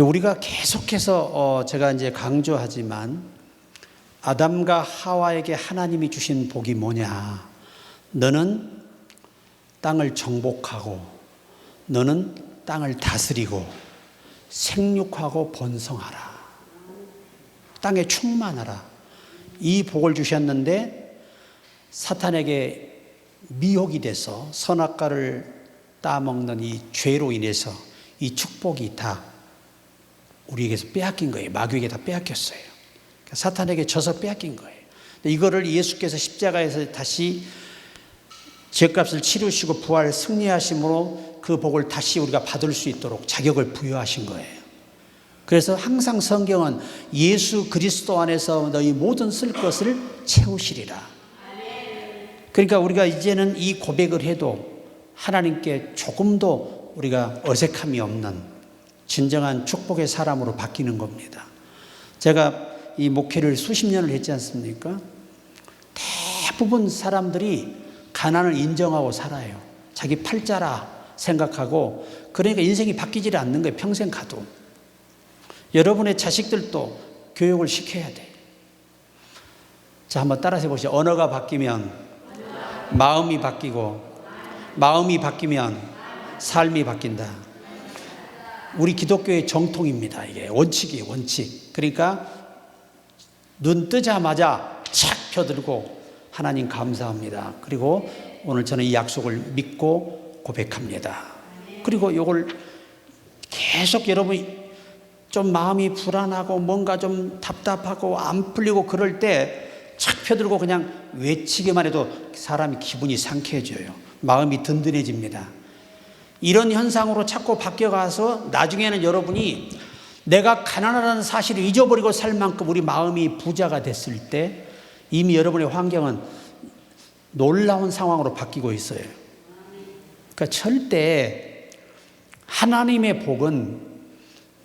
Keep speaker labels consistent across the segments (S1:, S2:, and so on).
S1: 우리가 계속해서 제가 이제 강조하지만 아담과 하와에게 하나님이 주신 복이 뭐냐? 너는 땅을 정복하고 너는 땅을 다스리고 생육하고 번성하라. 땅에 충만하라. 이 복을 주셨는데 사탄에게 미혹이 돼서 선악과를 따먹는 이 죄로 인해서 이 축복이 다 우리에게서 빼앗긴 거예요. 마귀에게 다 빼앗겼어요. 그러니까 사탄에게 져서 빼앗긴 거예요. 이거를 예수께서 십자가에서 다시 죄값을 치르시고 부활 승리하심으로 그 복을 다시 우리가 받을 수 있도록 자격을 부여하신 거예요. 그래서 항상 성경은 예수 그리스도 안에서 너희 모든 쓸 것을 채우시리라. 그러니까 우리가 이제는 이 고백을 해도 하나님께 조금도 우리가 어색함이 없는 진정한 축복의 사람으로 바뀌는 겁니다. 제가 이 목회를 수십 년을 했지 않습니까? 대부분 사람들이 가난을 인정하고 살아요. 자기 팔자라 생각하고, 그러니까 인생이 바뀌지 않는 거예요. 평생 가도. 여러분의 자식들도 교육을 시켜야 돼. 자, 한번 따라서 해보시죠. 언어가 바뀌면 마음이 바뀌고, 마음이 바뀌면 삶이 바뀐다. 우리 기독교의 정통입니다. 이게 원칙이에요. 원칙. 그러니까 눈 뜨자마자 착 펴들고 하나님 감사합니다. 그리고 오늘 저는 이 약속을 믿고 고백합니다. 그리고 이걸 계속 여러분이 좀 마음이 불안하고 뭔가 좀 답답하고 안 풀리고 그럴 때 착 펴들고 그냥 외치기만 해도 사람이 기분이 상쾌해져요. 마음이 든든해집니다. 이런 현상으로 자꾸 바뀌어가서 나중에는 여러분이 내가 가난하다는 사실을 잊어버리고 살 만큼 우리 마음이 부자가 됐을 때 이미 여러분의 환경은 놀라운 상황으로 바뀌고 있어요. 그러니까 절대 하나님의 복은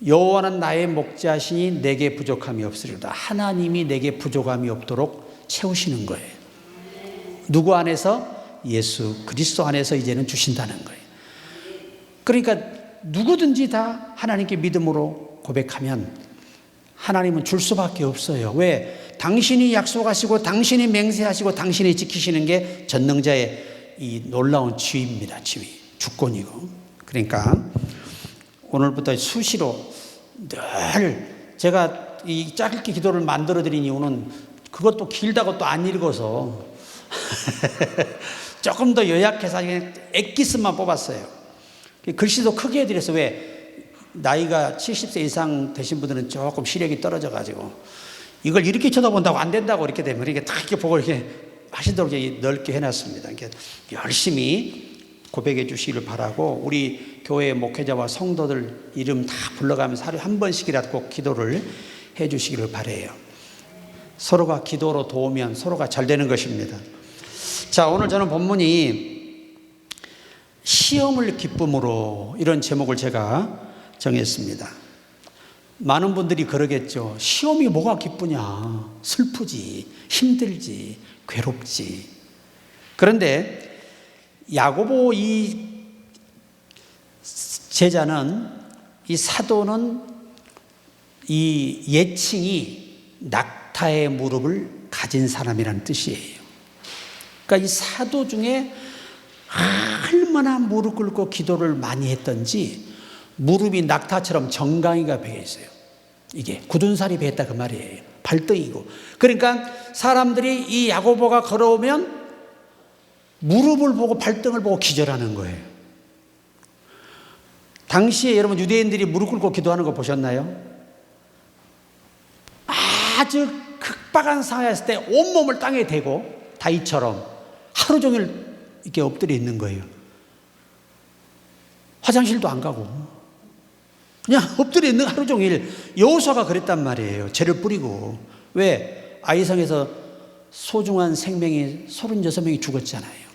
S1: 여호와는 나의 목자시니 내게 부족함이 없으리로다. 하나님이 내게 부족함이 없도록 채우시는 거예요. 누구 안에서? 예수 그리스도 안에서 이제는 주신다는 거예요. 그러니까 누구든지 다 하나님께 믿음으로 고백하면 하나님은 줄 수밖에 없어요. 왜? 당신이 약속하시고 당신이 맹세하시고 당신이 지키시는 게 전능자의 이 놀라운 지위입니다. 지위, 주권이고. 그러니까 오늘부터 수시로 늘 제가 이 짧게 기도를 만들어 드린 이유는 그것도 길다고 또 안 읽어서 조금 더 요약해서 엑기스만 뽑았어요. 글씨도 크게 해드려서, 왜? 나이가 70세 이상 되신 분들은 조금 시력이 떨어져가지고 이걸 이렇게 쳐다본다고 안 된다고 이렇게 되면 이렇게 딱 이렇게 보고 이렇게 하시도록 넓게 해놨습니다. 이렇게 열심히 고백해 주시기를 바라고, 우리 교회 목회자와 성도들 이름 다 불러가면서 하루에 한 번씩이라도 꼭 기도를 해 주시기를 바라요. 서로가 기도로 도우면 서로가 잘 되는 것입니다. 자, 오늘 저는 본문이 시험을 기쁨으로, 이런 제목을 제가 정했습니다. 많은 분들이 그러겠죠. 시험이 뭐가 기쁘냐? 슬프지, 힘들지, 괴롭지. 그런데 야고보 이 제자는, 이 사도는 이 예칭이 낙타의 무릎을 가진 사람이라는 뜻이에요. 그러니까 이 사도 중에 얼마나 무릎 꿇고 기도를 많이 했던지 무릎이 낙타처럼 정강이가 배어 있어요. 이게 굳은 살이 배었다 그 말이에요. 발등이고. 그러니까 사람들이 이 야고보가 걸어오면 무릎을 보고 발등을 보고 기절하는 거예요. 당시에 여러분 유대인들이 무릎 꿇고 기도하는 거 보셨나요? 아주 극박한 상황이었을 때 온몸을 땅에 대고 다윗처럼 하루 종일 이렇게 엎드려 있는 거예요. 화장실도 안 가고 그냥 엎드려 있는 하루 종일. 여호수아가 그랬단 말이에요. 죄를 뿌리고. 왜? 아이성에서 소중한 생명이 36명이 죽었잖아요.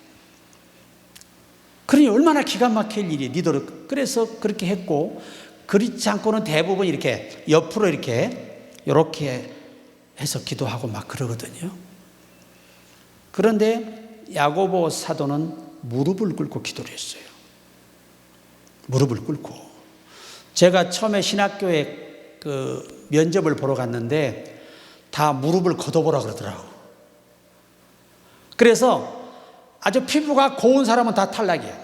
S1: 그러니 얼마나 기가 막힐 일이 니도를. 그래서 그렇게 했고, 그렇지 않고는 대부분 이렇게 옆으로 이렇게 해서 기도하고 막 그러거든요. 그런데 야고보 사도는 무릎을 꿇고 기도를 했어요. 무릎을 꿇고. 제가 처음에 신학교에 그 면접을 보러 갔는데 다 무릎을 걷어보라 그러더라고. 그래서 아주 피부가 고운 사람은 다 탈락이야.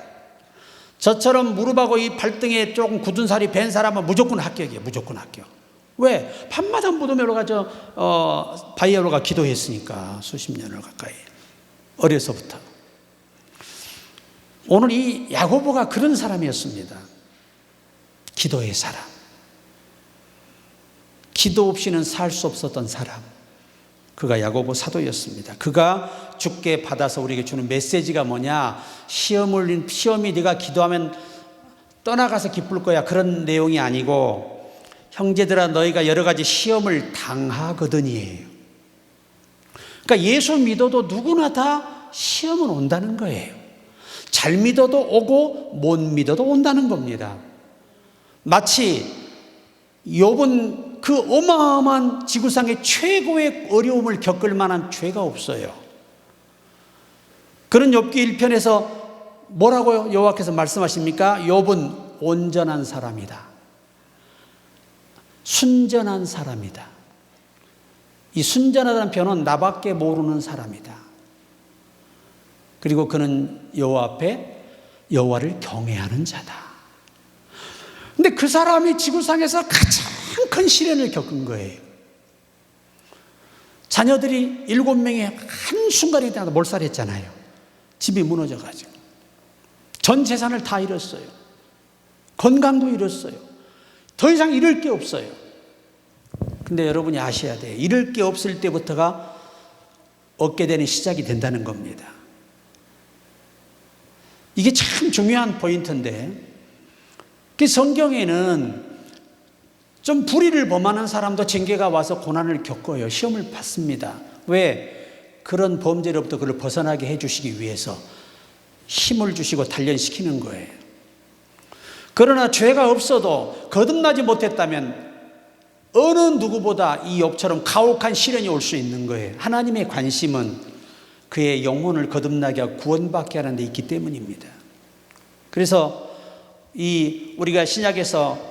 S1: 저처럼 무릎하고 이 발등에 조금 굳은 살이 밴 사람은 무조건 합격이에요. 무조건 합격. 왜? 밤마다 무덤에 가서 바이올로가 기도했으니까 수십 년을 가까이 어려서부터. 오늘 이 야고보가 그런 사람이었습니다. 기도의 사람. 기도 없이는 살 수 없었던 사람. 그가 야고보 사도였습니다. 그가 주께 받아서 우리에게 주는 메시지가 뭐냐? 시험이 네가 기도하면 떠나가서 기쁠 거야. 그런 내용이 아니고 형제들아 너희가 여러 가지 시험을 당하거든이에요. 그러니까 예수 믿어도 누구나 다 시험은 온다는 거예요. 잘 믿어도 오고 못 믿어도 온다는 겁니다. 마치 욥은 그 어마어마한 지구상의 최고의 어려움을 겪을 만한 죄가 없어요. 그런 욥기 1편에서 뭐라고요? 여호와께서 말씀하십니까? 욥은 온전한 사람이다. 순전한 사람이다. 이 순전하다는 표현은 나밖에 모르는 사람이다. 그리고 그는 여호와 앞에 여호와를 경외하는 자다. 근데 그 사람이 지구상에서 가장 큰 시련을 겪은 거예요. 자녀들이 7명이 한순간에 몰살했잖아요. 집이 무너져가지고 전 재산을 다 잃었어요. 건강도 잃었어요. 더 이상 잃을 게 없어요. 근데 여러분이 아셔야 돼요. 잃을 게 없을 때부터가 얻게 되는 시작이 된다는 겁니다. 이게 참 중요한 포인트인데, 그 성경에는 좀 불의를 범하는 사람도 징계가 와서 고난을 겪어요. 시험을 받습니다. 왜? 그런 범죄로부터 그를 벗어나게 해주시기 위해서 힘을 주시고 단련시키는 거예요. 그러나 죄가 없어도 거듭나지 못했다면 어느 누구보다 이 욥처럼 가혹한 시련이 올 수 있는 거예요. 하나님의 관심은 그의 영혼을 거듭나게 하고 구원받게 하는 데 있기 때문입니다. 그래서 우리가 신약에서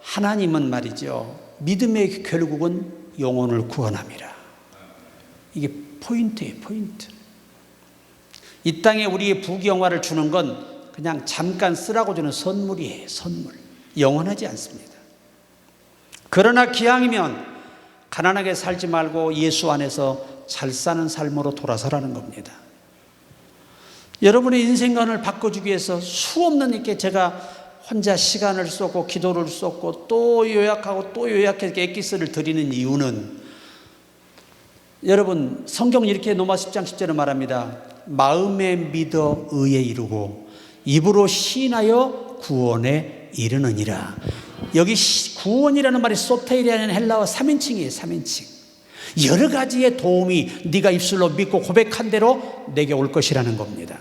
S1: 하나님은 말이죠, 믿음의 결국은 영혼을 구원함이라. 이게 포인트예요, 포인트. 이 땅에 우리의 부귀영화를 주는 건 그냥 잠깐 쓰라고 주는 선물이에요, 선물. 영원하지 않습니다. 그러나 기왕이면 가난하게 살지 말고 예수 안에서 잘 사는 삶으로 돌아서라는 겁니다. 여러분의 인생관을 바꿔주기 위해서 수없는 이렇게 제가 혼자 시간을 쏟고 기도를 쏟고 또 요약하고 또 요약해서 엑기스를 드리는 이유는, 여러분 성경은 이렇게 로마 10장 10절에 말합니다. 마음에 믿어 의에 이르고 입으로 시인하여 구원에 이르느니라. 여기 구원이라는 말이 소테이라는 헬라어 3인칭이에요. 3인칭. 여러 가지의 도움이 네가 입술로 믿고 고백한 대로 내게 올 것이라는 겁니다.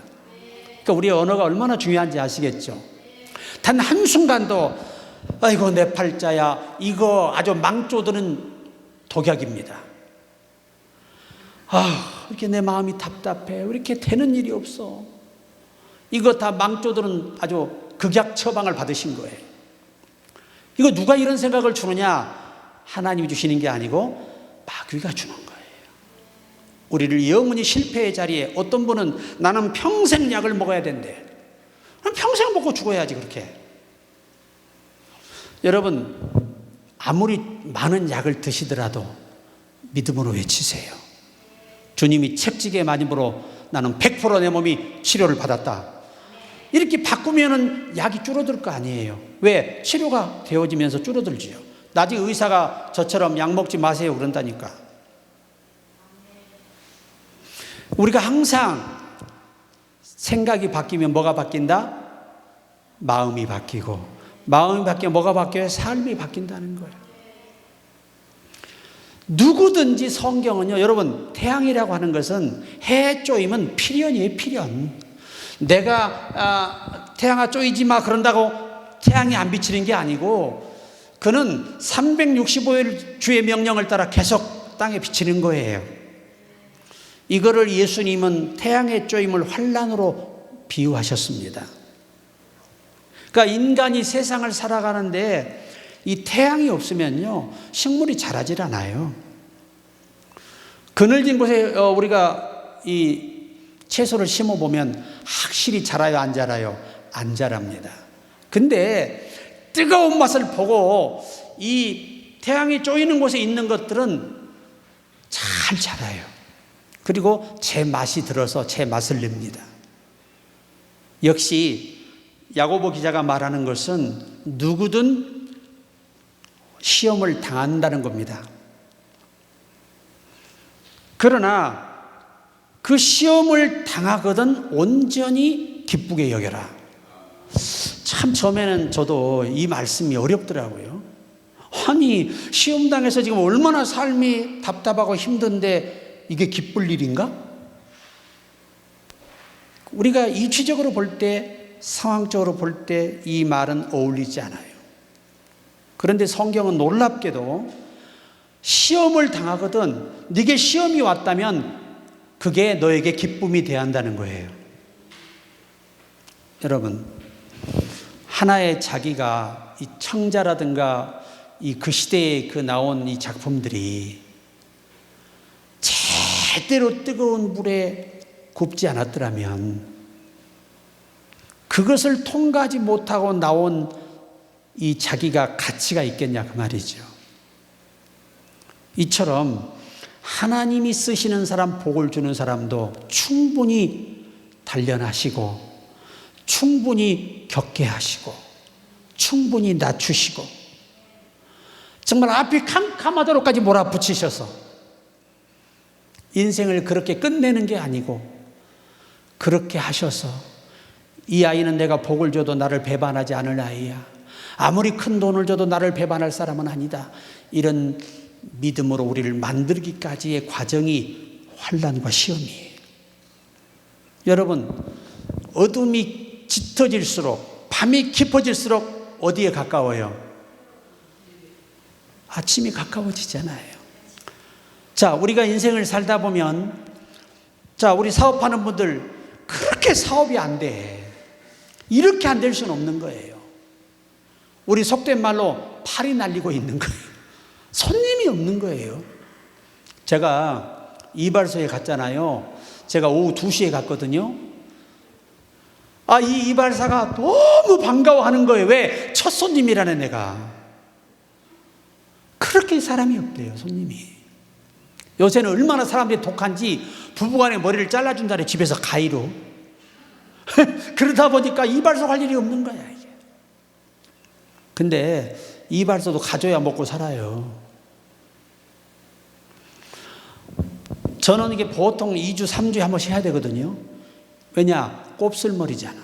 S1: 그러니까 우리의 언어가 얼마나 중요한지 아시겠죠? 단 한순간도 아이고 내 팔자야, 이거 아주 망조드는 독약입니다. 이렇게 내 마음이 답답해, 왜 이렇게 되는 일이 없어, 이거 다 망조드는 아주 극약 처방을 받으신 거예요. 이거 누가 이런 생각을 주느냐? 하나님이 주시는 게 아니고 마귀가 주는 거예요. 우리를 영원히 실패의 자리에, 어떤 분은 나는 평생 약을 먹어야 된대. 그럼 평생 먹고 죽어야지 그렇게. 여러분 아무리 많은 약을 드시더라도 믿음으로 외치세요. 주님이 책지게 맞음으로 나는 100% 내 몸이 치료를 받았다. 이렇게 바꾸면 약이 줄어들 거 아니에요. 왜? 치료가 되어지면서 줄어들지요. 나중에 의사가 저처럼 약 먹지 마세요 그런다니까. 우리가 항상 생각이 바뀌면 뭐가 바뀐다? 마음이 바뀌고, 마음이 바뀌면 뭐가 바뀌어요? 삶이 바뀐다는 거예요. 누구든지 성경은요, 여러분 태양이라고 하는 것은 해 쪼이면 필연이에요, 필연. 내가 태양아 쪼이지 마 그런다고 태양이 안 비치는 게 아니고, 그는 365일 주의 명령을 따라 계속 땅에 비치는 거예요. 이거를 예수님은 태양의 쪼임을 환란으로 비유하셨습니다. 그러니까 인간이 세상을 살아가는데 이 태양이 없으면요, 식물이 자라질 않아요. 그늘진 곳에 우리가 이 채소를 심어보면 확실히 자라요, 안 자라요? 안 자랍니다. 근데 뜨거운 맛을 보고 이 태양이 쪼이는 곳에 있는 것들은 잘 자라요. 그리고 제 맛이 들어서 제 맛을 냅니다. 역시 야고보 기자가 말하는 것은 누구든 시험을 당한다는 겁니다. 그러나 그 시험을 당하거든 온전히 기쁘게 여겨라. 참 처음에는 저도 이 말씀이 어렵더라고요. 아니, 시험 당해서 지금 얼마나 삶이 답답하고 힘든데 이게 기쁠 일인가? 우리가 이치적으로 볼 때, 상황적으로 볼 때 이 말은 어울리지 않아요. 그런데 성경은 놀랍게도 시험을 당하거든 네게 시험이 왔다면 그게 너에게 기쁨이 돼야 한다는 거예요. 여러분, 하나의 자기가 이 청자라든가 이 그 시대에 그 나온 이 작품들이 제대로 뜨거운 물에 굽지 않았더라면 그것을 통과하지 못하고 나온 이 자기가 가치가 있겠냐 그 말이죠. 이처럼 하나님이 쓰시는 사람, 복을 주는 사람도 충분히 단련하시고 충분히 겪게 하시고 충분히 낮추시고 정말 앞이 캄캄하도록까지 몰아붙이셔서 인생을 그렇게 끝내는 게 아니고 그렇게 하셔서 이 아이는 내가 복을 줘도 나를 배반하지 않을 아이야. 아무리 큰 돈을 줘도 나를 배반할 사람은 아니다. 이런 믿음으로 우리를 만들기까지의 과정이 환난과 시험이에요. 여러분, 어둠이 짙어질수록 밤이 깊어질수록 어디에 가까워요? 아침이 가까워지잖아요. 자, 우리가 인생을 살다 보면 자, 우리 사업하는 분들 그렇게 사업이 안 돼. 이렇게 안 될 수는 없는 거예요. 우리 속된 말로 팔이 날리고 있는 거예요. 손님이 없는 거예요. 제가 이발소에 갔잖아요. 제가 오후 2시에 갔거든요. 이 이발사가 너무 반가워하는 거예요. 왜? 첫 손님이라네 내가. 그렇게 사람이 없대요, 손님이. 요새는 얼마나 사람들이 독한지 부부간에 머리를 잘라준다네, 집에서 가위로. 그러다 보니까 이발소 갈 일이 없는 거야, 이게. 근데 이발소도 가져야 먹고 살아요. 저는 이게 보통 2주, 3주에 한 번씩 해야 되거든요. 왜냐? 곱슬머리잖아.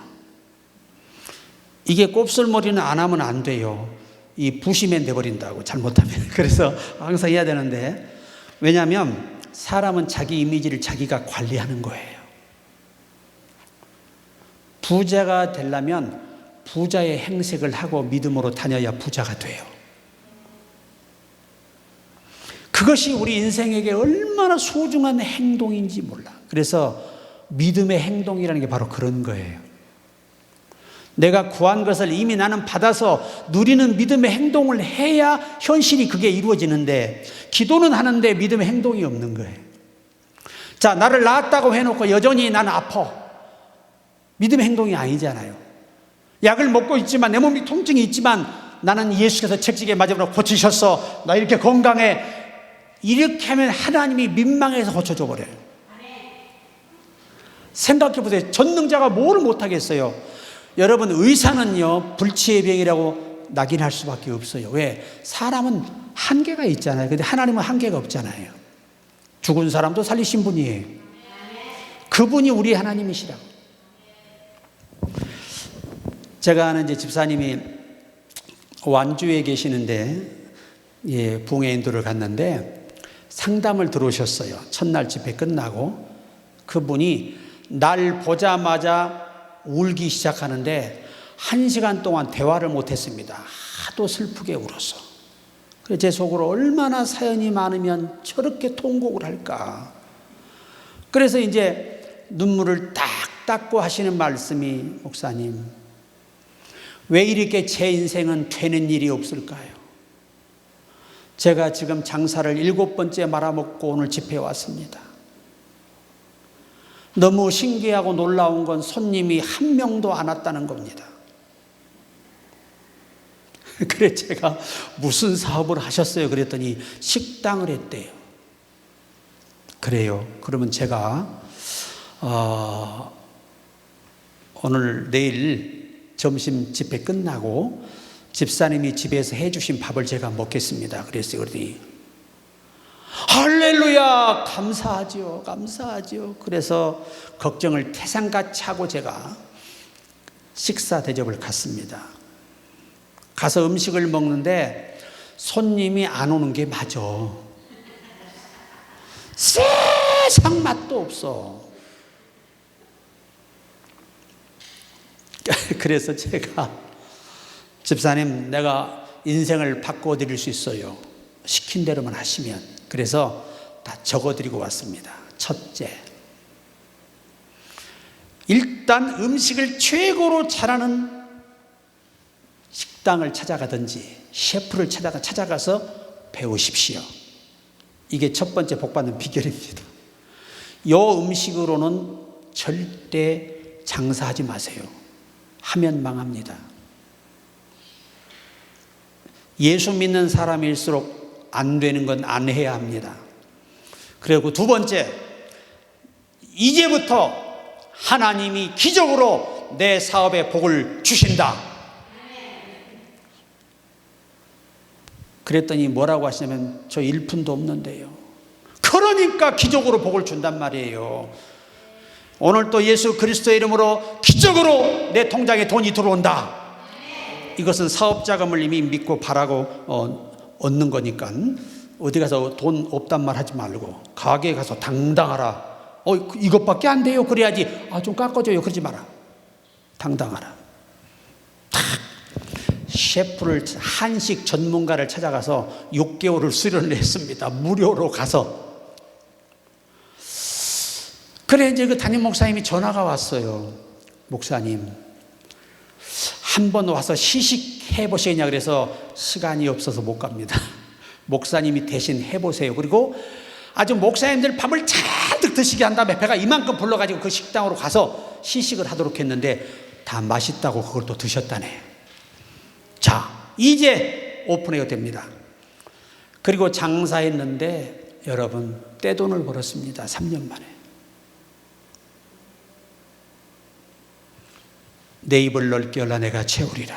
S1: 이게 곱슬머리는 안 하면 안 돼요. 이 부시맨 돼버린다고, 잘못하면. 그래서 항상 해야 되는데, 왜냐하면 사람은 자기 이미지를 자기가 관리하는 거예요. 부자가 되려면 부자의 행색을 하고 믿음으로 다녀야 부자가 돼요. 그것이 우리 인생에게 얼마나 소중한 행동인지 몰라. 그래서 믿음의 행동이라는 게 바로 그런 거예요. 내가 구한 것을 이미 나는 받아서 누리는 믿음의 행동을 해야 현실이 그게 이루어지는데, 기도는 하는데 믿음의 행동이 없는 거예요. 자, 나를 낳았다고 해놓고 여전히 나는 아파. 믿음의 행동이 아니잖아요. 약을 먹고 있지만, 내 몸이 통증이 있지만 나는 예수께서 책찍에 맞으므로 고치셨어. 나 이렇게 건강해. 이렇게 하면 하나님이 민망해서 고쳐줘 버려요. 생각해 보세요. 전능자가 뭘 못하겠어요? 여러분, 의사는요, 불치의 병이라고 낙인할 수밖에 없어요. 왜? 사람은 한계가 있잖아요. 근데 하나님은 한계가 없잖아요. 죽은 사람도 살리신 분이에요. 그분이 우리 하나님이시라고. 제가 아는 이제 집사님이 완주에 계시는데, 부흥회 인도를 갔는데 상담을 들어오셨어요. 첫날 집회 끝나고 그분이 날 보자마자 울기 시작하는데 1시간 동안 대화를 못했습니다. 하도 슬프게 울어서. 그래서 제 속으로 얼마나 사연이 많으면 저렇게 통곡을 할까. 그래서 이제 눈물을 딱 닦고 하시는 말씀이, 목사님, 왜 이렇게 제 인생은 되는 일이 없을까요? 제가 지금 장사를 7번째 말아먹고 오늘 집회에 왔습니다. 너무 신기하고 놀라운 건 손님이 한 명도 안 왔다는 겁니다. 그래 제가 무슨 사업을 하셨어요? 그랬더니 식당을 했대요. 그래요. 그러면 제가 오늘 내일 점심 집회 끝나고 집사님이 집에서 해주신 밥을 제가 먹겠습니다. 그랬어요. 그랬더니 할렐루야, 감사하지요, 감사하지요. 그래서 걱정을 태산같이 하고 제가 식사 대접을 갔습니다. 가서 음식을 먹는데 손님이 안 오는 게 맞아. 세상 맛도 없어. 그래서 제가 집사님, 내가 인생을 바꿔드릴 수 있어요. 시킨 대로만 하시면. 그래서 다 적어드리고 왔습니다. 첫째, 일단 음식을 최고로 잘하는 식당을 찾아가든지 셰프를 찾아가서 배우십시오. 이게 첫 번째 복받는 비결입니다. 요 음식으로는 절대 장사하지 마세요. 하면 망합니다. 예수 믿는 사람일수록 안 되는 건 안 해야 합니다. 그리고 두 번째, 이제부터 하나님이 기적으로 내 사업에 복을 주신다. 그랬더니 뭐라고 하시냐면 저 1푼도 없는데요. 그러니까 기적으로 복을 준단 말이에요. 오늘 또 예수 그리스도의 이름으로 기적으로 내 통장에 돈이 들어온다. 이것은 사업 자금을 이미 믿고 바라고 얻는 거니까 어디 가서 돈 없단 말 하지 말고 가게에 가서 당당하라. 이것밖에 안 돼요. 그래야지. 좀 깎아줘요. 그러지 마라. 당당하라. 셰프를, 한식 전문가를 찾아가서 6개월을 수련을 했습니다. 무료로 가서. 그래 이제 그 담임 목사님이 전화가 왔어요. 목사님, 한번 와서 시식해 보시겠냐. 그래서 시간이 없어서 못 갑니다. 목사님이 대신 해보세요. 그리고 아주 목사님들 밥을 잔뜩 드시게 한 다음에 배가 이만큼 불러가지고 그 식당으로 가서 시식을 하도록 했는데 다 맛있다고 그걸 또 드셨다네. 자, 이제 오픈해야 됩니다. 그리고 장사했는데 여러분 떼돈을 벌었습니다. 3년 만에. 내 입을 넓게 열라 내가 채우리라.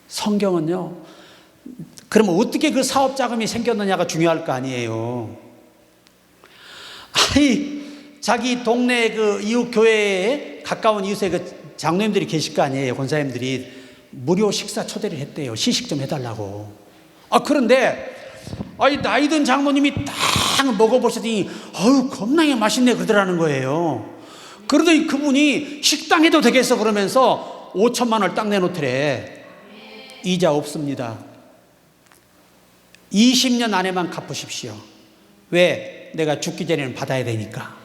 S1: 성경은요, 그러면 어떻게 그 사업 자금이 생겼느냐가 중요할 거 아니에요. 아니, 자기 동네 그 이웃 교회에 가까운 이웃에 그 장로님들이 계실 거 아니에요. 권사님들이 무료 식사 초대를 했대요. 시식 좀 해달라고. 그런데 나이 든 장로님이 딱 먹어보시더니 겁나게 맛있네 그러더라는 거예요. 그러더니 그분이 식당 해도 되겠어 그러면서 5천만 원을 딱 내놓더래. 이자 없습니다. 20년 안에만 갚으십시오. 왜? 내가 죽기 전에는 받아야 되니까.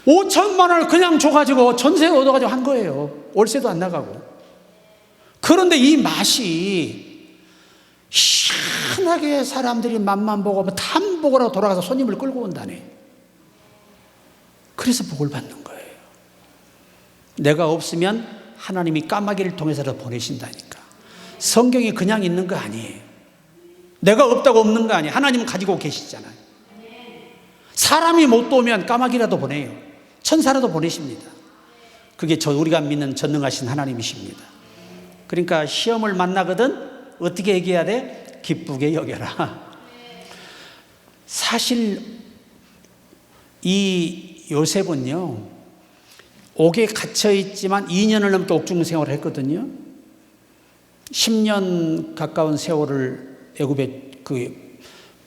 S1: 5천만 원을 그냥 줘가지고 전세를 얻어가지고 한 거예요. 월세도 안 나가고. 그런데 이 맛이 희한하게 사람들이 맛만 보고 탐 보고라고 돌아가서 손님을 끌고 온다네. 그래서 복을 받는 거예요. 내가 없으면 하나님이 까마귀를 통해서라도 보내신다니까. 성경이 그냥 있는 거 아니에요. 내가 없다고 없는 거 아니에요. 하나님은 가지고 계시잖아요. 사람이 못 도우면 까마귀라도 보내요. 천사라도 보내십니다. 그게 우리가 믿는 전능하신 하나님이십니다. 그러니까 시험을 만나거든 어떻게 얘기해야 돼? 기쁘게 여겨라. 사실 이 요셉은요, 옥에 갇혀있지만 2년을 넘게 옥중 생활을 했거든요. 10년 가까운 세월을 애굽의 그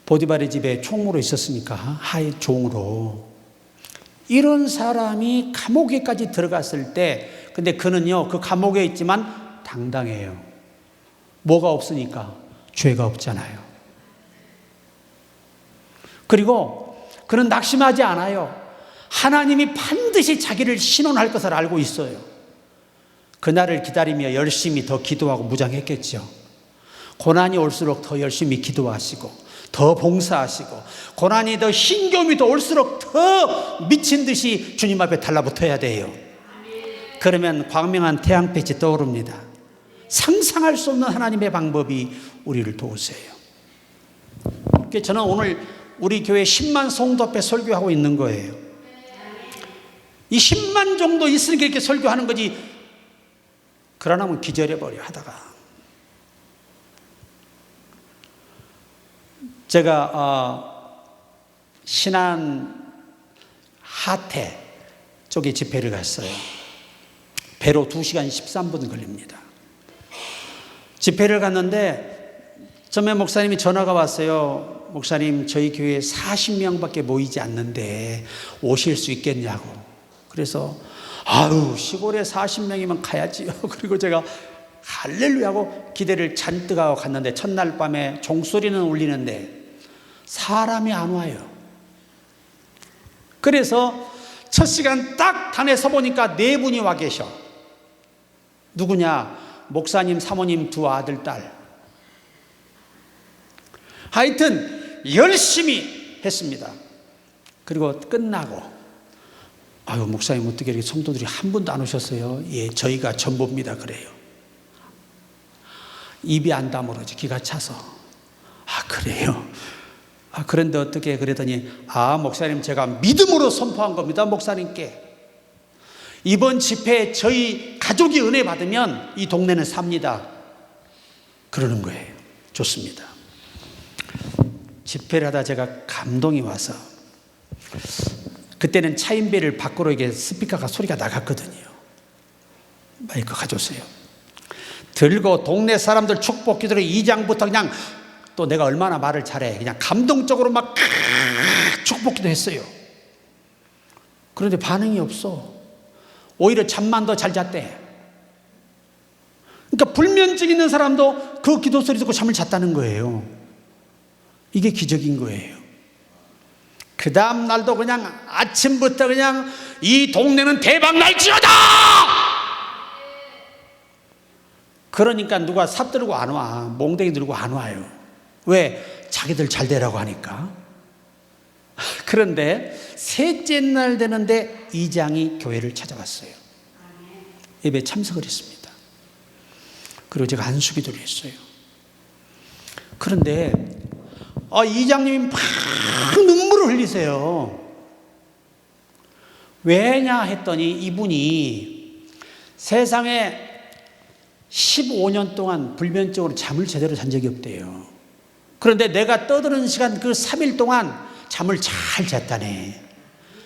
S1: 보디발의 집에 총무로 있었으니까, 하의 종으로. 이런 사람이 감옥에까지 들어갔을 때, 근데 그는요, 그 감옥에 있지만 당당해요. 뭐가 없으니까? 죄가 없잖아요. 그리고 그는 낙심하지 않아요. 하나님이 반드시 자기를 신원할 것을 알고 있어요. 그날을 기다리며 열심히 더 기도하고 무장했겠죠. 고난이 올수록 더 열심히 기도하시고 더 봉사하시고 고난이 더 힘겨움이 더 올수록 더 미친 듯이 주님 앞에 달라붙어야 돼요. 그러면 광명한 태양빛이 떠오릅니다. 상상할 수 없는 하나님의 방법이 우리를 도우세요. 저는 오늘 우리 교회 10만 성도 앞에 설교하고 있는 거예요. 이 10만 정도 있으니까 이렇게 설교하는 거지, 그러나면 기절해버려 하다가. 제가 신안 하태 쪽에 집회를 갔어요. 배로 2시간 13분 걸립니다. 집회를 갔는데 전에 목사님이 전화가 왔어요. 목사님, 저희 교회에 40명밖에 모이지 않는데 오실 수 있겠냐고. 그래서 아유, 시골에 40명이면 가야지요. 그리고 제가 할렐루야 하고 기대를 잔뜩 하고 갔는데 첫날 밤에 종소리는 울리는데 사람이 안 와요. 그래서 첫 시간 딱 단에 서보니까 4분이 와 계셔. 누구냐? 목사님, 사모님, 2 아들, 딸. 하여튼 열심히 했습니다. 그리고 끝나고 아유, 목사님 어떻게 이렇게 성도들이 한 분도 안 오셨어요? 예, 저희가 전부입니다. 그래요. 입이 안 다물어지, 기가 차서. 아, 그래요? 아, 그런데 어떻게? 그랬더니 아, 목사님, 제가 믿음으로 선포한 겁니다. 목사님께 이번 집회에 저희 가족이 은혜 받으면 이 동네는 삽니다. 그러는 거예요. 좋습니다. 집회를 하다 제가 감동이 와서, 그때는 차인배를 밖으로 이게 스피커가 소리가 나갔거든요. 마이크 가져오세요. 들고 동네 사람들 축복 기도를 2장부터 그냥, 또 내가 얼마나 말을 잘해, 그냥 감동적으로 막 축복 기도했어요. 그런데 반응이 없어. 오히려 잠만 더 잘 잤대. 그러니까 불면증 있는 사람도 그 기도 소리 듣고 잠을 잤다는 거예요. 이게 기적인 거예요. 그 다음 날도 그냥 아침부터 그냥 이 동네는 대박 날지어다! 그러니까 누가 삽 들고 안 와. 몽댕이 들고 안 와요. 왜? 자기들 잘 되라고 하니까. 그런데 셋째 날 되는데 이장이 교회를 찾아왔어요. 예배에 참석을 했습니다. 그리고 제가 안수기도를 했어요. 그런데 이장님이 막 눈물을 흘리세요. 왜냐 했더니 이분이 세상에 15년 동안 불면증으로 잠을 제대로 잔 적이 없대요. 그런데 내가 떠드는 시간 그 3일 동안 잠을 잘 잤다네.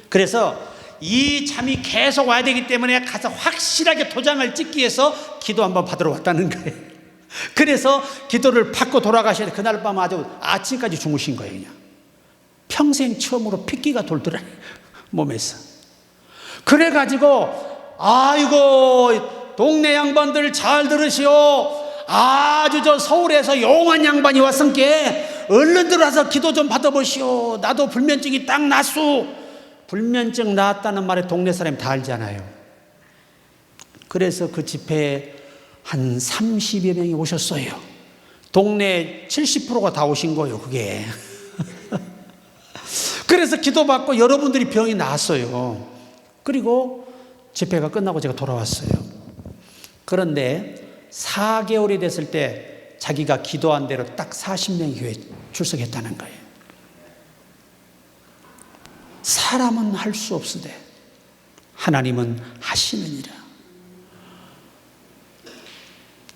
S1: 그래서 이 잠이 계속 와야 되기 때문에 가서 확실하게 도장을 찍기 위해서 기도 한번 받으러 왔다는 거예요. 그래서 기도를 받고 돌아가셔야 돼. 그날 밤 아주 아침까지 주무신 거예요. 그냥 평생 처음으로 핏기가 돌더라, 몸에서. 그래가지고 아이고, 동네 양반들 잘 들으시오. 아주 저 서울에서 용한 양반이 왔으니까 얼른 들어와서 기도 좀 받아보시오. 나도 불면증이 딱 났소. 불면증 나았다는 말에 동네 사람이 다 알잖아요. 그래서 그 집회에 한 30여 명이 오셨어요. 동네 70%가 다 오신 거예요, 그게. 그래서 기도받고 여러분들이 병이 나았어요. 그리고 집회가 끝나고 제가 돌아왔어요. 그런데 4개월이 됐을 때 자기가 기도한 대로 딱 40명이 교회에 출석했다는 거예요. 사람은 할 수 없으되 하나님은 하시느니라.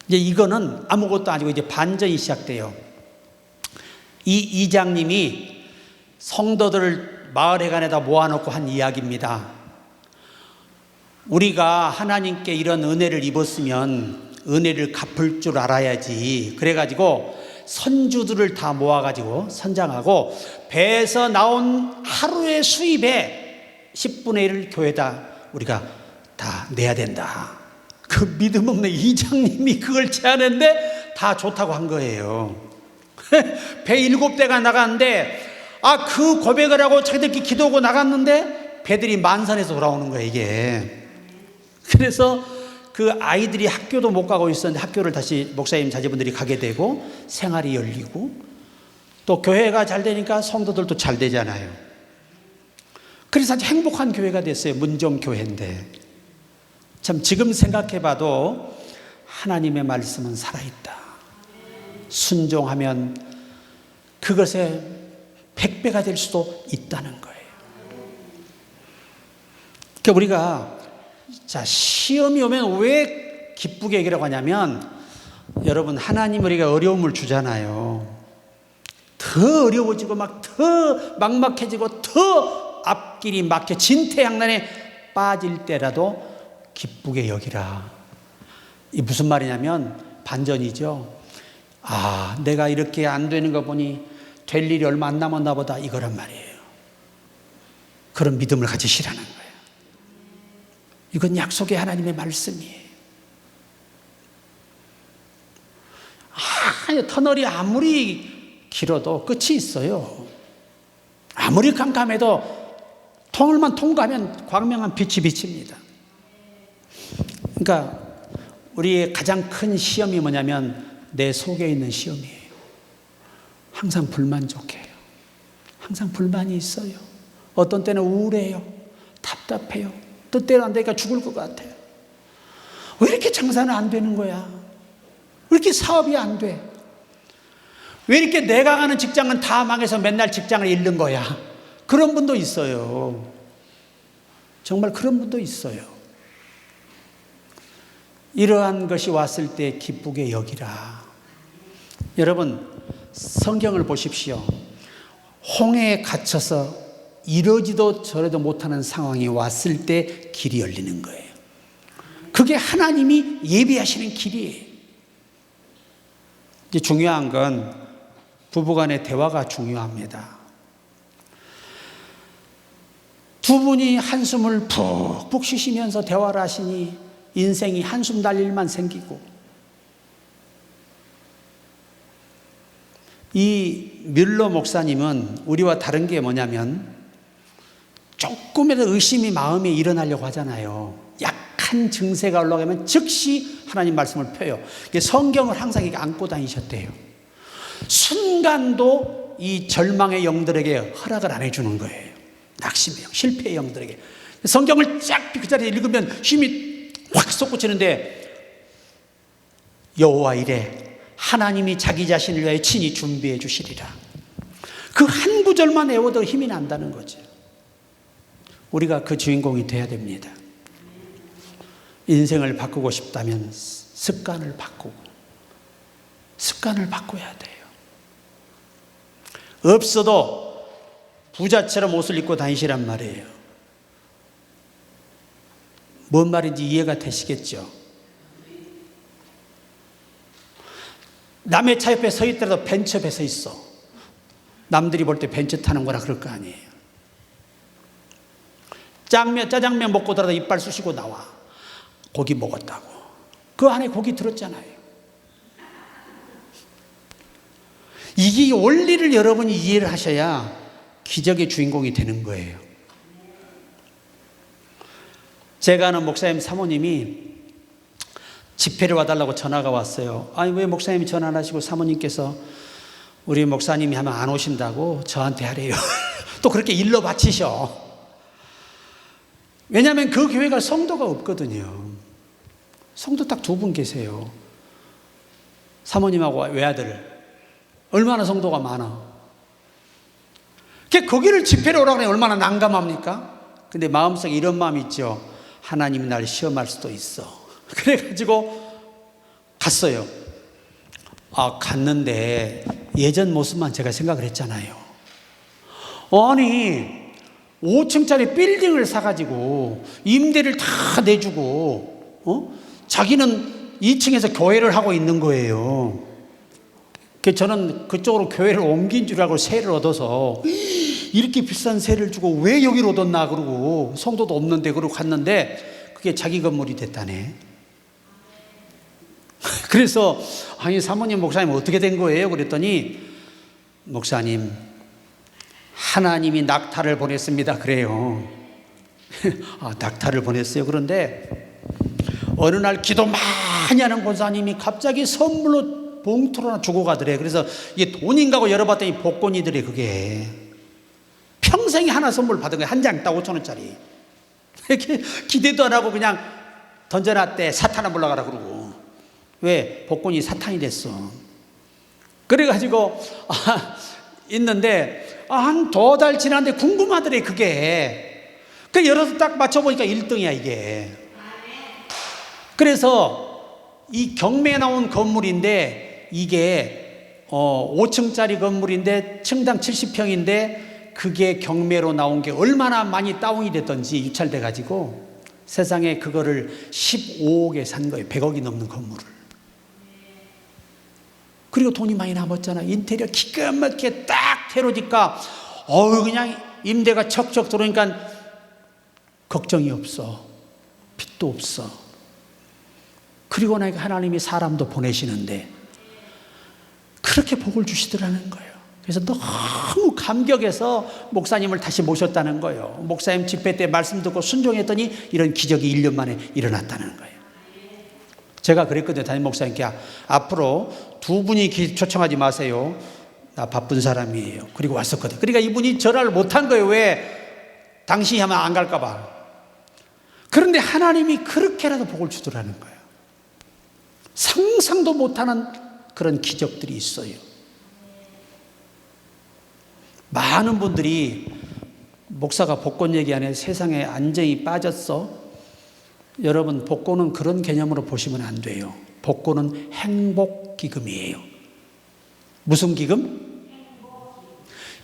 S1: 이제 이거는 아무것도 아니고 이제 반전이 시작돼요. 이 이장님이 성도들을 마을회관에다 모아놓고 한 이야기입니다. 우리가 하나님께 이런 은혜를 입었으면 은혜를 갚을 줄 알아야지. 그래가지고 선주들을 다 모아가지고 선장하고 배에서 나온 하루의 수입의 10분의 1을 교회에다 우리가 다 내야 된다. 그 믿음 없는 이장님이 그걸 제안했는데 다 좋다고 한 거예요. 배 7대가 나갔는데 그 고백을 하고 자기들끼리 기도하고 나갔는데 배들이 만산에서 돌아오는 거예요, 이게. 그래서 그 아이들이 학교도 못 가고 있었는데 학교를 다시 목사님 자제분들이 가게 되고 생활이 열리고 또 교회가 잘 되니까 성도들도 잘 되잖아요. 그래서 아주 행복한 교회가 됐어요. 문정교회인데 참 지금 생각해 봐도 하나님의 말씀은 살아있다. 순종하면 그것에 100배가 될 수도 있다는 거예요. 그러니까 우리가 자, 시험이 오면 왜 기쁘게 얘기라고 하냐면 여러분 하나님 우리가 어려움을 주잖아요. 더 어려워지고 막 더 막막해지고 더 앞길이 막혀 진퇴양난에 빠질 때라도 기쁘게 여기라. 이 무슨 말이냐면 반전이죠. 아, 내가 이렇게 안 되는 거 보니 될 일이 얼마 안 남았나 보다 이거란 말이에요. 그런 믿음을 가지시라는 거예요. 이건 약속의 하나님의 말씀이에요. 터널이 아무리 길어도 끝이 있어요. 아무리 깜깜해도 터널만 통과하면 광명한 빛이 비칩니다. 그러니까 우리의 가장 큰 시험이 뭐냐면 내 속에 있는 시험이에요. 항상 불만족해요. 항상 불만이 있어요. 어떤 때는 우울해요. 답답해요. 뜻대로 안 되니까 죽을 것 같아요. 왜 이렇게 장사는 안 되는 거야? 왜 이렇게 사업이 안 돼? 왜 이렇게 내가 가는 직장은 다 망해서 맨날 직장을 잃는 거야? 그런 분도 있어요. 정말 그런 분도 있어요. 이러한 것이 왔을 때 기쁘게 여기라. 여러분 성경을 보십시오. 홍해에 갇혀서 이러지도 저러지도 못하는 상황이 왔을 때 길이 열리는 거예요. 그게 하나님이 예비하시는 길이에요. 이제 중요한 건 부부간의 대화가 중요합니다. 두 분이 한숨을 푹푹 쉬시면서 대화를 하시니 인생이 한숨 날 일만 생기고, 이 뮬러 목사님은 우리와 다른 게 뭐냐면 조금이라도 의심이 마음에 일어나려고 하잖아요. 약한 증세가 올라가면 즉시 하나님 말씀을 펴요. 성경을 항상 이렇게 안고 다니셨대요. 순간도 이 절망의 영들에게 허락을 안 해주는 거예요. 낙심의 영, 실패의 영들에게. 성경을 쫙 그 자리에 읽으면 힘이 확 솟구치는데 여호와 이래 하나님이 자기 자신을 위하여 친히 준비해 주시리라. 그 한 구절만 외워도 힘이 난다는 거죠. 우리가 그 주인공이 돼야 됩니다. 인생을 바꾸고 싶다면 습관을 바꿔야 돼요. 없어도 부자처럼 옷을 입고 다니시란 말이에요. 뭔 말인지 이해가 되시겠죠? 남의 차 옆에 서 있더라도 벤츠 옆에 서 있어. 남들이 볼 때 벤츠 타는 거라 그럴 거 아니에요. 짜장면 먹고 들어도 이빨 쑤시고 나와. 고기 먹었다고. 그 안에 고기 들었잖아요. 이게 원리를 여러분이 이해를 하셔야 기적의 주인공이 되는 거예요. 제가 아는 목사님 사모님이 집회를 와달라고 전화가 왔어요. 아니 왜 목사님이 전화 안 하시고 사모님께서 우리 목사님이 하면 안 오신다고 저한테 하래요. 또 그렇게 일러 바치셔. 왜냐하면 그 교회가 성도가 없거든요. 성도 딱 2분 계세요. 사모님하고 외아들. 얼마나 성도가 많아. 거기를 집회로 오라고 하면 얼마나 난감합니까? 근데 마음속에 이런 마음이 있죠. 하나님이 날 시험할 수도 있어. 그래가지고 갔어요. 갔는데 예전 모습만 제가 생각을 했잖아요. 아니 5층짜리 빌딩을 사가지고 임대를 다 내주고 자기는 2층에서 교회를 하고 있는 거예요. 저는 그쪽으로 교회를 옮긴 줄 알고 세를 얻어서 이렇게 비싼 세를 주고 왜 여기로 얻었나 그러고 성도도 없는데 그러고 갔는데 그게 자기 건물이 됐다네. 그래서 아니 사모님 목사님 어떻게 된 거예요? 그랬더니 목사님 하나님이 낙타를 보냈습니다. 그래요. 낙타를 보냈어요. 그런데 어느 날 기도 많이 하는 권사님이 갑자기 선물로 봉투로 하나 주고 가더래. 그래서 이게 돈인가고 열어봤더니 복권이더래. 그게 평생에 하나 선물 받은 거야. 한 장 딱 5,000원짜리. 이렇게 기대도 안 하고 그냥 던져놨대. 사탄아 물러가라 그러고. 왜? 복권이 사탄이 됐어. 그래가지고 있는데 한 2달 지났는데 궁금하더래. 그게 그 열어서 딱 맞춰보니까 1등이야 이게. 그래서 이 경매에 나온 건물인데 이게 5층짜리 건물인데 층당 70평인데 그게 경매로 나온 게 얼마나 많이 다운이 됐던지 유찰돼 가지고 세상에 그거를 15억에 산 거예요. 100억이 넘는 건물을. 그리고 돈이 많이 남았잖아. 인테리어 기가 막히게 딱 해놓으니까 그냥 임대가 척척 들어오니까 걱정이 없어. 빚도 없어. 그리고 나니까 하나님이 사람도 보내시는데 그렇게 복을 주시더라는 거예요. 그래서 너무 감격해서 목사님을 다시 모셨다는 거예요. 목사님 집회 때 말씀 듣고 순종했더니 이런 기적이 1년 만에 일어났다는 거예요. 제가 그랬거든요. 담임 목사님께 앞으로 2분이 초청하지 마세요. 나 바쁜 사람이에요. 그리고 왔었거든요. 그러니까 이분이 전화를 못한 거예요. 왜? 당신이 하면 안 갈까 봐. 그런데 하나님이 그렇게라도 복을 주더라는 거예요. 상상도 못하는 그런 기적들이 있어요. 많은 분들이 목사가 복권 얘기하네. 세상에 안정이 빠졌어. 여러분, 복권은 그런 개념으로 보시면 안 돼요. 복권은 행복기금이에요. 무슨 기금?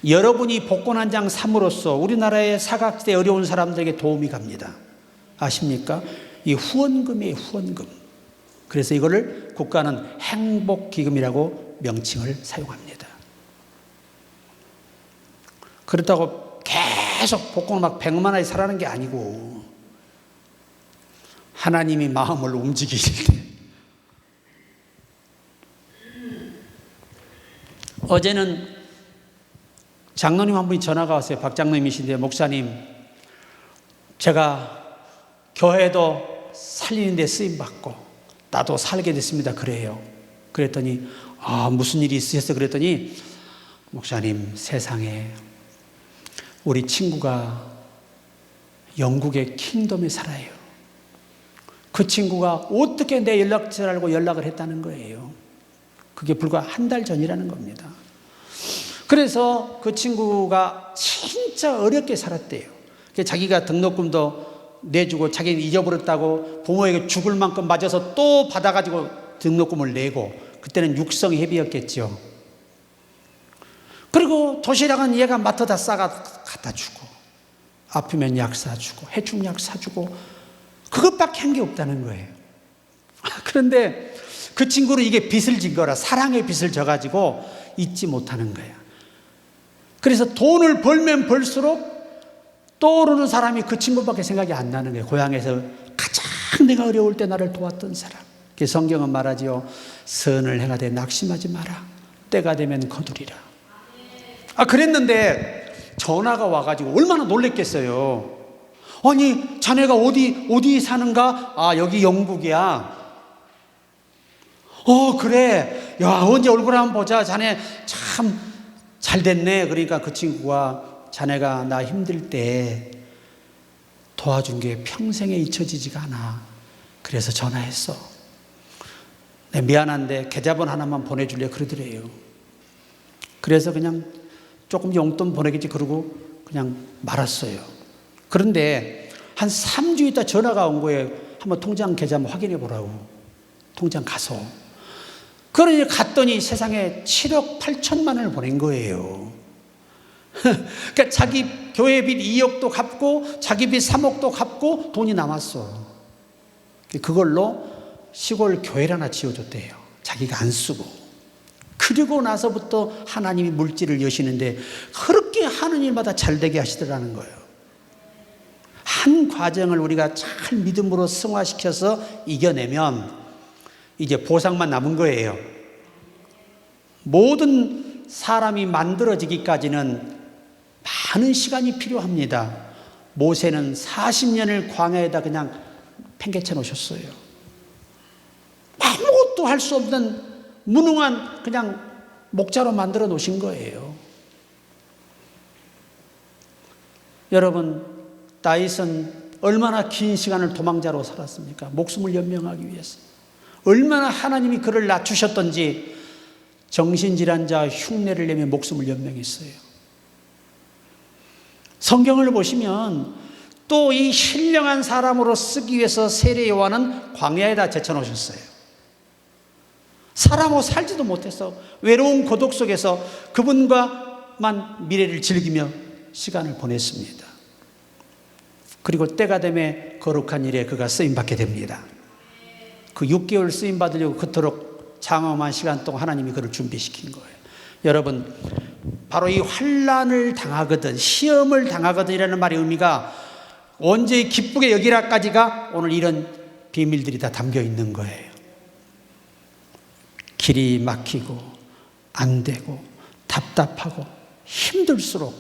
S1: 여러분이 복권 한 장 삼으로써 우리나라의 사각지대 어려운 사람들에게 도움이 갑니다. 아십니까? 이 후원금이에요. 후원금. 그래서 이거를 국가는 행복기금이라고 명칭을 사용합니다. 그렇다고 계속 복권 막 100만 원이 사라는 게 아니고 하나님이 마음을 움직이실 때. 어제는 장로님 한 분이 전화가 왔어요. 박 장로님이신데, 목사님, 제가 교회도 살리는데 쓰임받고 나도 살게 됐습니다. 그래요. 그랬더니 무슨 일이 있으셨어요? 그랬더니 목사님, 세상에 우리 친구가 영국의 킹덤에 살아요. 그 친구가 어떻게 내 연락처를 알고 연락을 했다는 거예요. 그게 불과 한 달 전이라는 겁니다. 그래서 그 친구가 진짜 어렵게 살았대요. 자기가 등록금도 내주고 자기는 잊어버렸다고 부모에게 죽을 만큼 맞아서 또 받아가지고 등록금을 내고, 그때는 육성회비였겠죠. 그리고 도시락은 얘가 맡아다 싸가 갖다 주고, 아프면 약 사주고, 해충약 사주고, 그것밖에 한 게 없다는 거예요. 그런데 그 친구는 이게 빚을 진 거라, 사랑의 빚을 져가지고 잊지 못하는 거야. 그래서 돈을 벌면 벌수록 떠오르는 사람이 그 친구밖에 생각이 안 나는 거예요. 고향에서 가장 내가 어려울 때 나를 도왔던 사람. 성경은 말하지요. 선을 행하되 낙심하지 마라. 때가 되면 거두리라. 그랬는데 전화가 와가지고 얼마나 놀랬겠어요. 아니, 자네가 어디 사는가? 여기 영국이야. 그래. 야, 언제 얼굴 한번 보자. 자네 참 잘 됐네. 그러니까 그 친구가 자네가 나 힘들 때 도와준 게 평생에 잊혀지지가 않아. 그래서 전화했어. 네, 미안한데 계좌번 하나만 보내줄래? 그러더래요. 그래서 그냥 조금 용돈 보내겠지 그러고 그냥 말았어요. 그런데 한 3주 있다 전화가 온 거예요. 한번 통장 계좌 한번 확인해 보라고. 통장 가서. 그러니 갔더니 세상에 7억 8천만 원을 보낸 거예요. 그러니까 자기 교회 빚 2억도 갚고 자기 빚 3억도 갚고 돈이 남았어. 그걸로 시골 교회를 하나 지어줬대요. 자기가 안 쓰고. 그리고 나서부터 하나님이 물질을 여시는데 그렇게 하는 일마다 잘 되게 하시더라는 거예요. 한 과정을 우리가 잘 믿음으로 승화시켜서 이겨내면 이제 보상만 남은 거예요. 모든 사람이 만들어지기까지는 많은 시간이 필요합니다. 모세는 40년을 광야에다 그냥 팽개쳐 놓으셨어요. 아무것도 할 수 없는 무능한 그냥 목자로 만들어 놓으신 거예요. 여러분, 다윗은 얼마나 긴 시간을 도망자로 살았습니까? 목숨을 연명하기 위해서. 얼마나 하나님이 그를 낮추셨던지 정신질환자 흉내를 내며 목숨을 연명했어요. 성경을 보시면 또 이 신령한 사람으로 쓰기 위해서 세례 요한은 광야에다 제쳐놓으셨어요. 사람으로 살지도 못해서 외로운 고독 속에서 그분과만 미래를 즐기며 시간을 보냈습니다. 그리고 때가 되매 거룩한 일에 그가 쓰임받게 됩니다. 그 6개월 쓰임받으려고 그토록 장엄한 시간 동안 하나님이 그를 준비시킨 거예요. 여러분, 바로 이 환난을 당하거든, 시험을 당하거든이라는 말의 의미가 언제 기쁘게 여기라까지가 오늘 이런 비밀들이 다 담겨 있는 거예요. 길이 막히고 안 되고 답답하고 힘들수록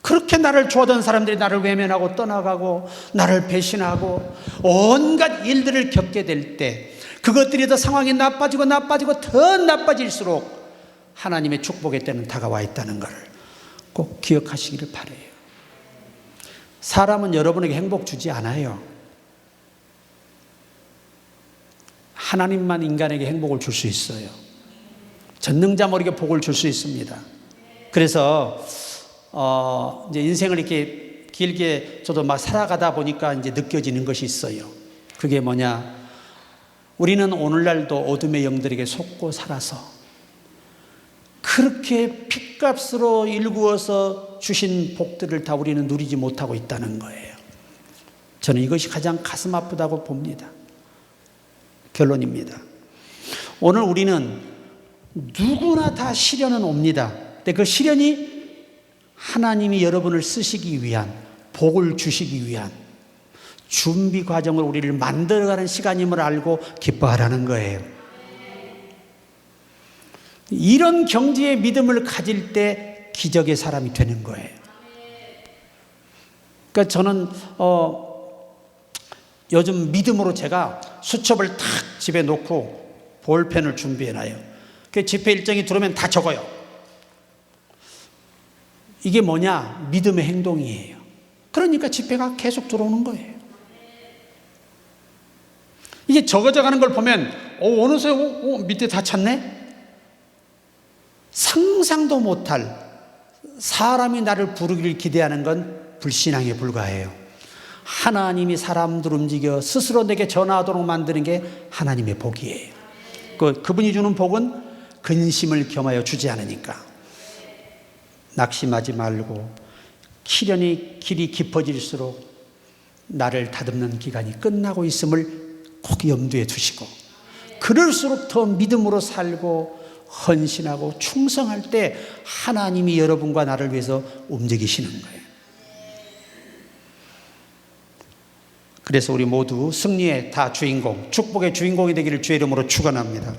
S1: 그렇게 나를 좋아하던 사람들이 나를 외면하고 떠나가고 나를 배신하고 온갖 일들을 겪게 될 때 그것들이 더 상황이 나빠지고 더 나빠질수록 하나님의 축복의 때는 다가와 있다는 것을 꼭 기억하시기를 바라요. 사람은 여러분에게 행복 주지 않아요. 하나님만 인간에게 행복을 줄 수 있어요. 전능자 모르게 복을 줄 수 있습니다. 그래서 이제 인생을 이렇게 길게 저도 막 살아가다 보니까 이제 느껴지는 것이 있어요. 그게 뭐냐? 우리는 오늘날도 어둠의 영들에게 속고 살아서 그렇게 핏값으로 일구어서 주신 복들을 다 우리는 누리지 못하고 있다는 거예요. 저는 이것이 가장 가슴 아프다고 봅니다. 결론입니다. 오늘 우리는 누구나 다 시련은 옵니다. 근데 그 시련이 하나님이 여러분을 쓰시기 위한, 복을 주시기 위한 준비 과정을 우리를 만들어가는 시간임을 알고 기뻐하라는 거예요. 이런 경지의 믿음을 가질 때 기적의 사람이 되는 거예요. 그러니까 저는 요즘 믿음으로 제가 수첩을 탁 집에 놓고 볼펜을 준비해놔요. 그 집회 일정이 들어오면 다 적어요. 이게 뭐냐? 믿음의 행동이에요. 그러니까 집회가 계속 들어오는 거예요. 이게 적어져가는 걸 보면 어느새 밑에 다 찼네? 상상도 못할 사람이 나를 부르기를 기대하는 건 불신앙에 불과해요. 하나님이 사람들 움직여 스스로 내게 전화하도록 만드는 게 하나님의 복이에요. 그분이 주는 복은 근심을 겸하여 주지 않으니까. 낙심하지 말고 시련이 길이 깊어질수록 나를 다듬는 기간이 끝나고 있음을 꼭 염두에 두시고, 그럴수록 더 믿음으로 살고 헌신하고 충성할 때 하나님이 여러분과 나를 위해서 움직이시는 거예요. 그래서 우리 모두 승리의 다 주인공, 축복의 주인공이 되기를 주의 이름으로 축원합니다.